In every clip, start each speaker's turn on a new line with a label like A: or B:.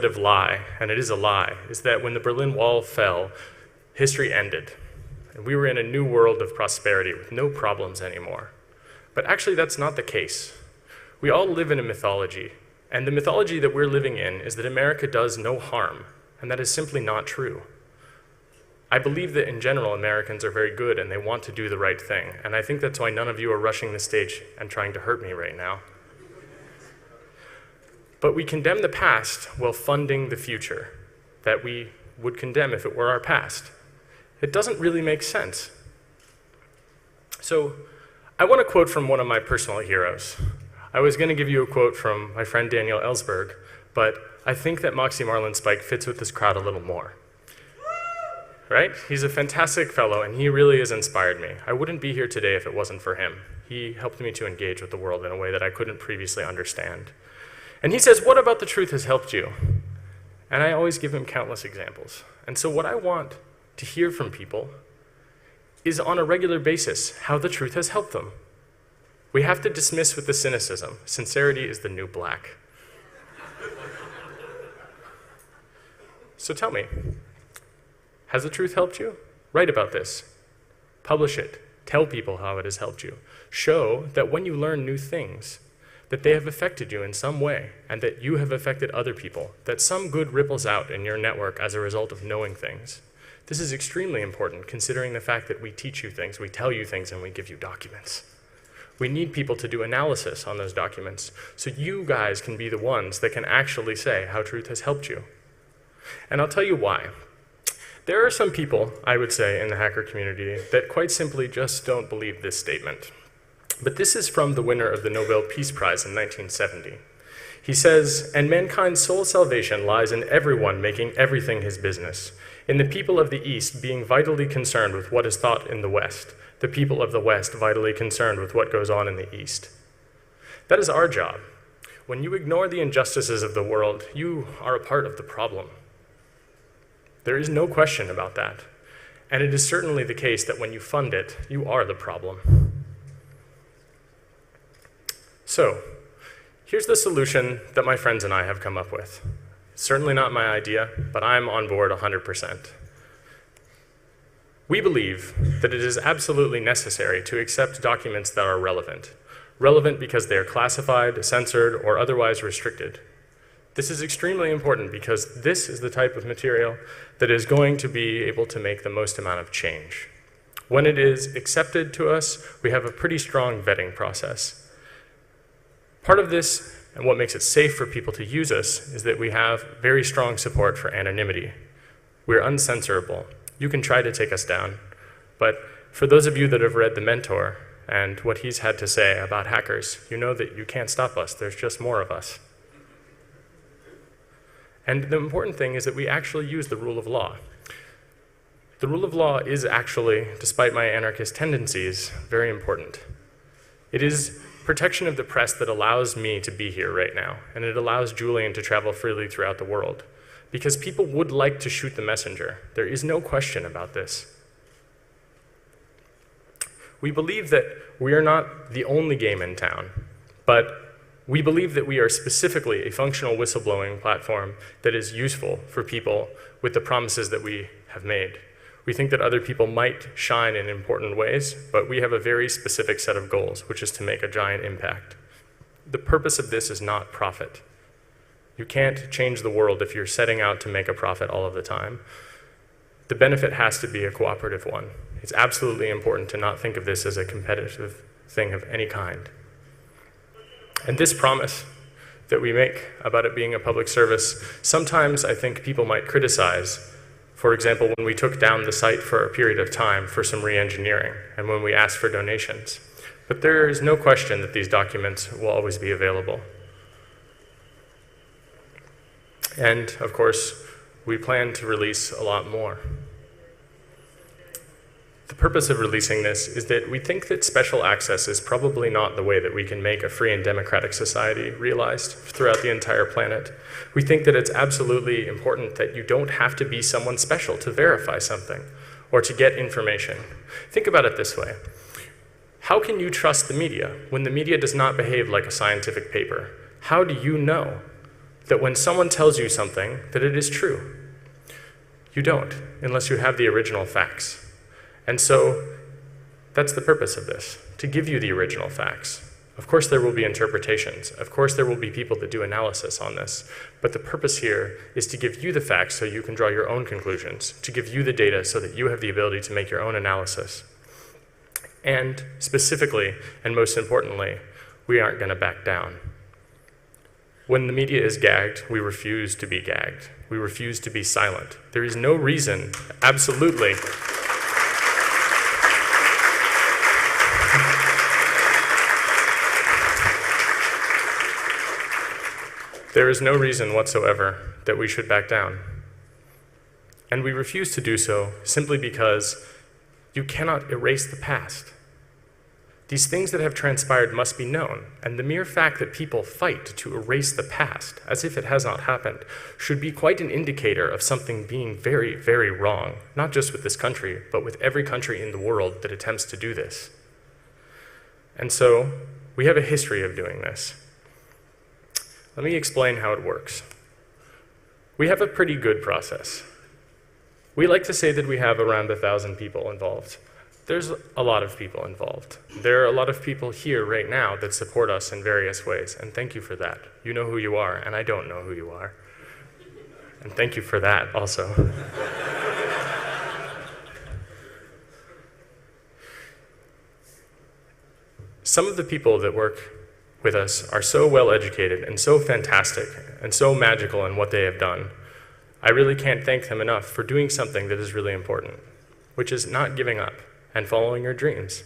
A: lie, and it is a lie, is that when the Berlin Wall fell, history ended. And we were in a new world of prosperity with no problems anymore. But actually, that's not the case. We all live in a mythology, and the mythology that we're living in is that America does no harm, and that is simply not true. I believe that in general, Americans are very good and they want to do the right thing, and I think that's why none of you are rushing the stage and trying to hurt me right now. But we condemn the past while funding the future that we would condemn if it were our past. It doesn't really make sense. So I want to quote from one of my personal heroes. I was going to give you a quote from my friend Daniel Ellsberg, but I think that Moxie Marlinspike fits with this crowd a little more. Right? He's a fantastic fellow, and he really has inspired me. I wouldn't be here today if it wasn't for him. He helped me to engage with the world in a way that I couldn't previously understand. And he says, "What about the truth has helped you?" And I always give him countless examples. And so what I want to hear from people is on a regular basis how the truth has helped them. We have to dismiss with the cynicism. Sincerity is the new black. So tell me, has the truth helped you? Write about this. Publish it. Tell people how it has helped you. Show that when you learn new things, that they have affected you in some way, and that you have affected other people, that some good ripples out in your network as a result of knowing things. This is extremely important, considering the fact that we teach you things, we tell you things, and we give you documents. We need people to do analysis on those documents, so you guys can be the ones that can actually say how truth has helped you. And I'll tell you why. There are some people, I would say, in the hacker community that quite simply just don't believe this statement. But this is from the winner of the Nobel Peace Prize in 1970. He says, "And mankind's sole salvation lies in everyone making everything his business, in the people of the East being vitally concerned with what is thought in the West, the people of the West vitally concerned with what goes on in the East." That is our job. When you ignore the injustices of the world, you are a part of the problem. There is no question about that. And it is certainly the case that when you fund it, you are the problem. So, here's the solution that my friends and I have come up with. It's certainly not my idea, but I'm on board 100%. We believe that it is absolutely necessary to accept documents that are relevant. Relevant because they are classified, censored, or otherwise restricted. This is extremely important because this is the type of material that is going to be able to make the most amount of change. When it is accepted to us, we have a pretty strong vetting process. Part of this, and what makes it safe for people to use us, is that we have very strong support for anonymity. We're uncensorable. You can try to take us down, but for those of you that have read The Mentor and what he's had to say about hackers, you know that you can't stop us. There's just more of us. And the important thing is that we actually use the rule of law. The rule of law is actually, despite my anarchist tendencies, very important. It is protection of the press that allows me to be here right now, and it allows Julian to travel freely throughout the world, because people would like to shoot the messenger. There is no question about this. We believe that we are not the only game in town, but we believe that we are specifically a functional whistleblowing platform that is useful for people with the promises that we have made. We think that other people might shine in important ways, but we have a very specific set of goals, which is to make a giant impact. The purpose of this is not profit. You can't change the world if you're setting out to make a profit all of the time. The benefit has to be a cooperative one. It's absolutely important to not think of this as a competitive thing of any kind. And this promise that we make about it being a public service, sometimes I think people might criticize. For example, when we took down the site for a period of time for some re-engineering, and when we asked for donations. But there is no question that these documents will always be available. And, of course, we plan to release a lot more. The purpose of releasing this is that we think that special access is probably not the way that we can make a free and democratic society realized throughout the entire planet. We think that it's absolutely important that you don't have to be someone special to verify something or to get information. Think about it this way. How can you trust the media when the media does not behave like a scientific paper? How do you know that when someone tells you something, that it is true. You don't, unless you have the original facts. And so that's the purpose of this, to give you the original facts. Of course there will be interpretations. Of course there will be people that do analysis on this. But the purpose here is to give you the facts so you can draw your own conclusions, to give you the data so that you have the ability to make your own analysis. And specifically, and most importantly, we aren't going to back down. When the media is gagged, we refuse to be gagged. We refuse to be silent. There is no reason, absolutely. There is no reason whatsoever that we should back down. And we refuse to do so simply because you cannot erase the past. These things that have transpired must be known, and the mere fact that people fight to erase the past, as if it has not happened, should be quite an indicator of something being very, very wrong, not just with this country, but with every country in the world that attempts to do this. And so, we have a history of doing this. Let me explain how it works. We have a pretty good process. We like to say that we have around 1,000 people involved. There's a lot of people involved. There are a lot of people here right now that support us in various ways, and thank you for that. You know who you are, and I don't know who you are. And thank you for that also. Some of the people that work with us are so well educated and so fantastic and so magical in what they have done. I really can't thank them enough for doing something that is really important, which is not giving up and following your dreams.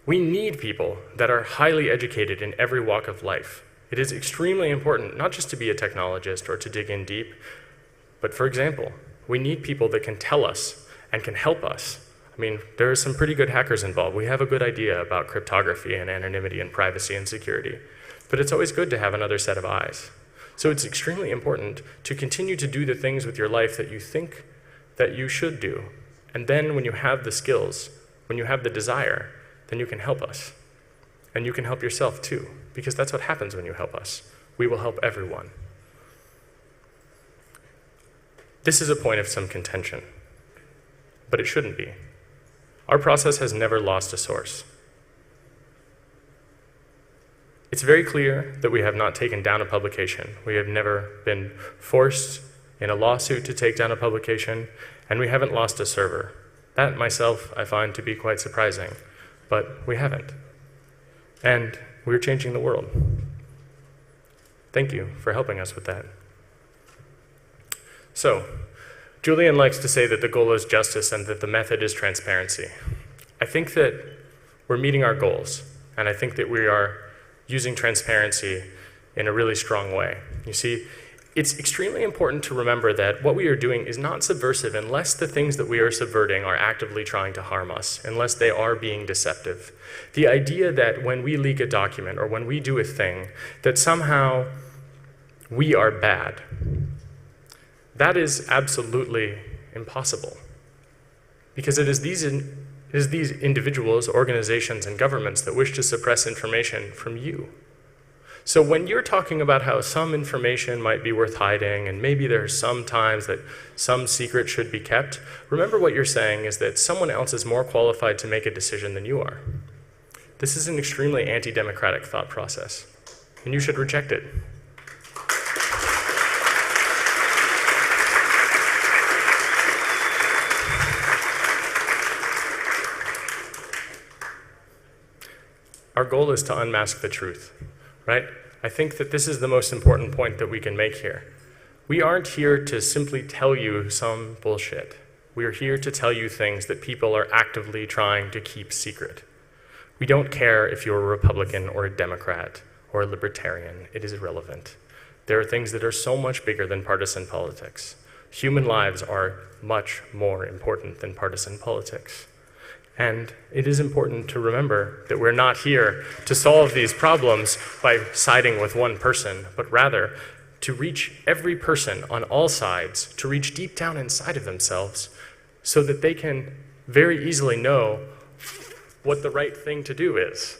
A: We need people that are highly educated in every walk of life. It is extremely important not just to be a technologist or to dig in deep, but for example, we need people that can tell us and can help us. I mean, there are some pretty good hackers involved. We have a good idea about cryptography and anonymity and privacy and security, but it's always good to have another set of eyes. So it's extremely important to continue to do the things with your life that you think that you should do. And then when you have the skills, when you have the desire, then you can help us. And you can help yourself too, because that's what happens when you help us. We will help everyone. This is a point of some contention, but it shouldn't be. Our process has never lost a source. It's very clear that we have not taken down a publication. We have never been forced in a lawsuit to take down a publication, and we haven't lost a server. That, myself, I find to be quite surprising, but we haven't. And we're changing the world. Thank you for helping us with that. So, Julian likes to say that the goal is justice and that the method is transparency. I think that we're meeting our goals, and I think that we are using transparency in a really strong way. You see, it's extremely important to remember that what we are doing is not subversive unless the things that we are subverting are actively trying to harm us, unless they are being deceptive. The idea that when we leak a document or when we do a thing, that somehow we are bad, that is absolutely impossible. Because it is these individuals, organizations, and governments that wish to suppress information from you. So when you're talking about how some information might be worth hiding, and maybe there are some times that some secret should be kept, remember what you're saying is that someone else is more qualified to make a decision than you are. This is an extremely anti-democratic thought process, and you should reject it. Our goal is to unmask the truth, right? I think that this is the most important point that we can make here. We aren't here to simply tell you some bullshit. We are here to tell you things that people are actively trying to keep secret. We don't care if you're a Republican or a Democrat or a Libertarian. It is irrelevant. There are things that are so much bigger than partisan politics. Human lives are much more important than partisan politics. And it is important to remember that we're not here to solve these problems by siding with one person, but rather to reach every person on all sides, to reach deep down inside of themselves so that they can very easily know what the right thing to do is.